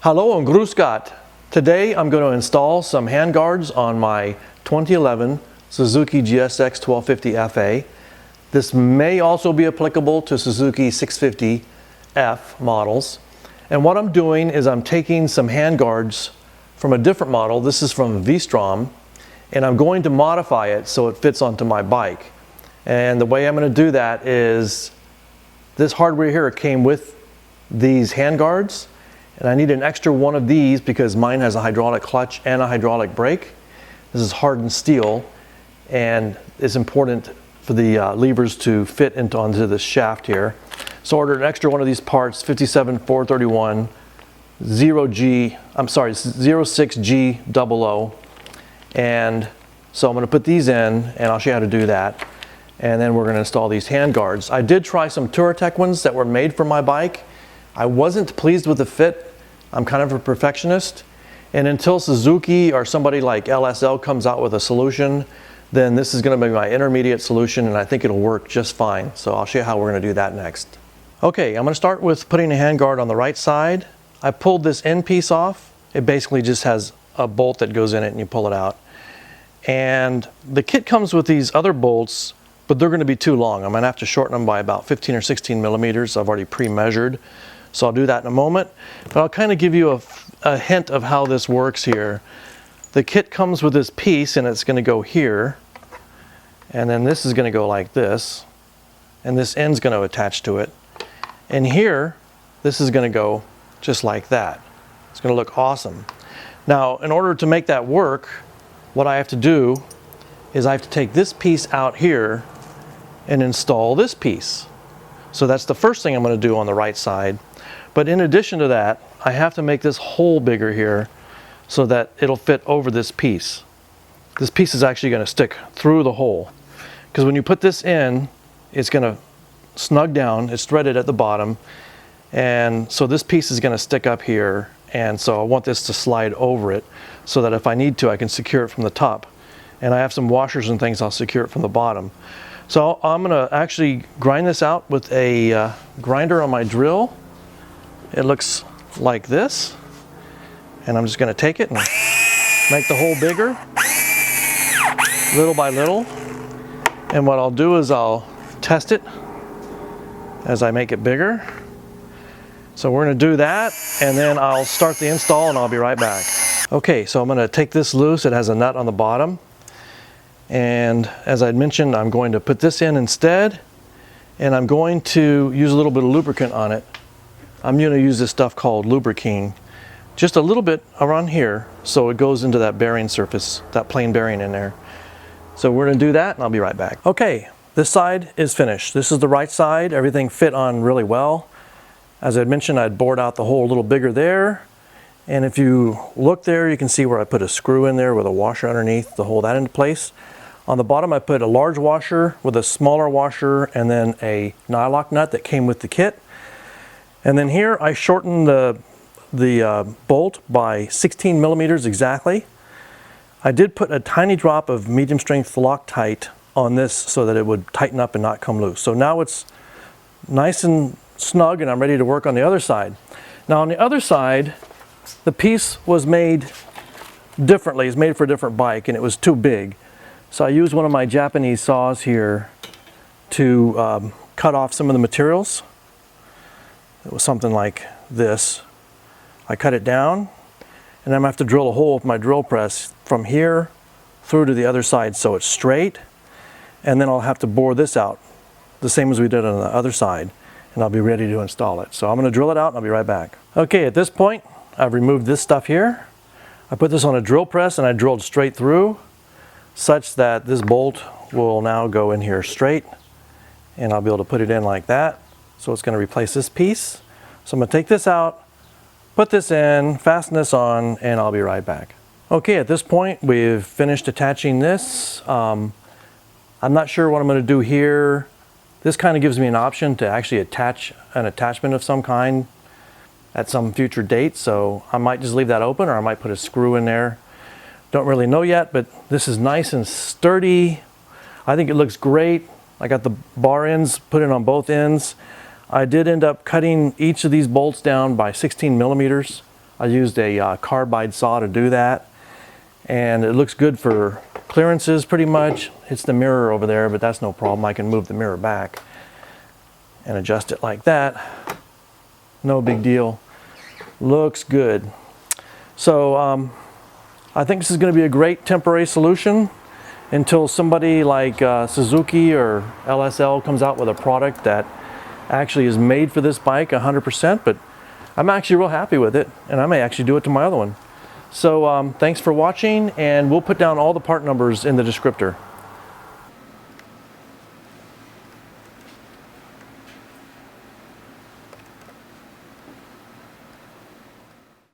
Hallo and grüß Gott. Today I'm going to install some handguards on my 2011 Suzuki GSX1250FA. This may also be applicable to Suzuki 650F models. And what I'm doing is I'm taking some handguards from a different model. This is from V-Strom, and I'm going to modify it so it fits onto my bike. And the way I'm going to do that is this hardware here came with these handguards. And I need an extra one of these because mine has a hydraulic clutch and a hydraulic brake. This is hardened steel, and it's important for the levers to fit onto this shaft here. So I ordered an extra one of these parts, 57431 06G00. And so I'm going to put these in, and I'll show you how to do that. And then we're going to install these handguards. I did try some Touratech ones that were made for my bike. I wasn't pleased with the fit. I'm kind of a perfectionist, and until Suzuki or somebody like LSL comes out with a solution, then this is going to be my intermediate solution, and I think it'll work just fine. So I'll show you how we're going to do that next. Okay, I'm going to start with putting a handguard on the right side. I pulled this end piece off. It basically just has a bolt that goes in it and you pull it out. And the kit comes with these other bolts, but they're going to be too long. I'm going to have to shorten them by about 15 or 16 millimeters. I've already pre-measured. So I'll do that in a moment, but I'll kind of give you a hint of how this works here. The kit comes with this piece, and it's going to go here, and then this is going to go like this, and this end's going to attach to it. And here, this is going to go just like that. It's going to look awesome. Now, in order to make that work, what I have to do is I have to take this piece out here and install this piece. So that's the first thing I'm going to do on the right side. But in addition to that, I have to make this hole bigger here so that it'll fit over this piece. This piece is actually going to stick through the hole, because when you put this in, it's going to snug down. It's threaded at the bottom, and so this piece is going to stick up here, and so I want this to slide over it so that if I need to, I can secure it from the top. And I have some washers and things, I'll secure it from the bottom. So I'm going to actually grind this out with a grinder on my drill. It looks like this, and I'm just going to take it and make the hole bigger, little by little. And what I'll do is I'll test it as I make it bigger. So we're going to do that, and then I'll start the install, and I'll be right back. Okay, so I'm going to take this loose. It has a nut on the bottom, and as I mentioned, I'm going to put this in instead, and I'm going to use a little bit of lubricant on it. I'm going to use this stuff called lubricant, just a little bit around here, so it goes into that bearing surface, that plain bearing in there. So we're going to do that, and I'll be right back. Okay, this side is finished. This is the right side. Everything fit on really well. As I mentioned, I'd bored out the hole a little bigger there. And if you look there, you can see where I put a screw in there with a washer underneath to hold that into place. On the bottom, I put a large washer with a smaller washer and then a nylock nut that came with the kit. And then here I shortened the bolt by 16 millimeters exactly. I did put a tiny drop of medium strength Loctite on this so that it would tighten up and not come loose. So now it's nice and snug, and I'm ready to work on the other side. Now on the other side, the piece was made differently. It's made for a different bike, and it was too big. So I used one of my Japanese saws here to cut off some of the materials. It was something like this. I cut it down, and I'm going to have to drill a hole with my drill press from here through to the other side so it's straight, and then I'll have to bore this out the same as we did on the other side, and I'll be ready to install it. So I'm going to drill it out, and I'll be right back. Okay, at this point I've removed this stuff here. I put this on a drill press and I drilled straight through such that this bolt will now go in here straight, and I'll be able to put it in like that. So it's going to replace this piece. So I'm going to take this out, put this in, fasten this on, and I'll be right back. Okay, at this point we've finished attaching this. I'm not sure what I'm going to do here. This kind of gives me an option to actually attach an attachment of some kind at some future date, so I might just leave that open, or I might put a screw in there. Don't really know yet, but this is nice and sturdy. I think it looks great. I got the bar ends put in on both ends. I did end up cutting each of these bolts down by 16 millimeters I used a carbide saw to do that, and it looks good for clearances pretty much. Hits the mirror over there, but that's no problem. I can move the mirror back and adjust it like that. No big deal. Looks good. So I think this is going to be a great temporary solution until somebody like Suzuki or LSL comes out with a product that actually is made for this bike 100%, but I'm actually real happy with it, and I may actually do it to my other one. So thanks for watching, and we'll put down all the part numbers in the descriptor.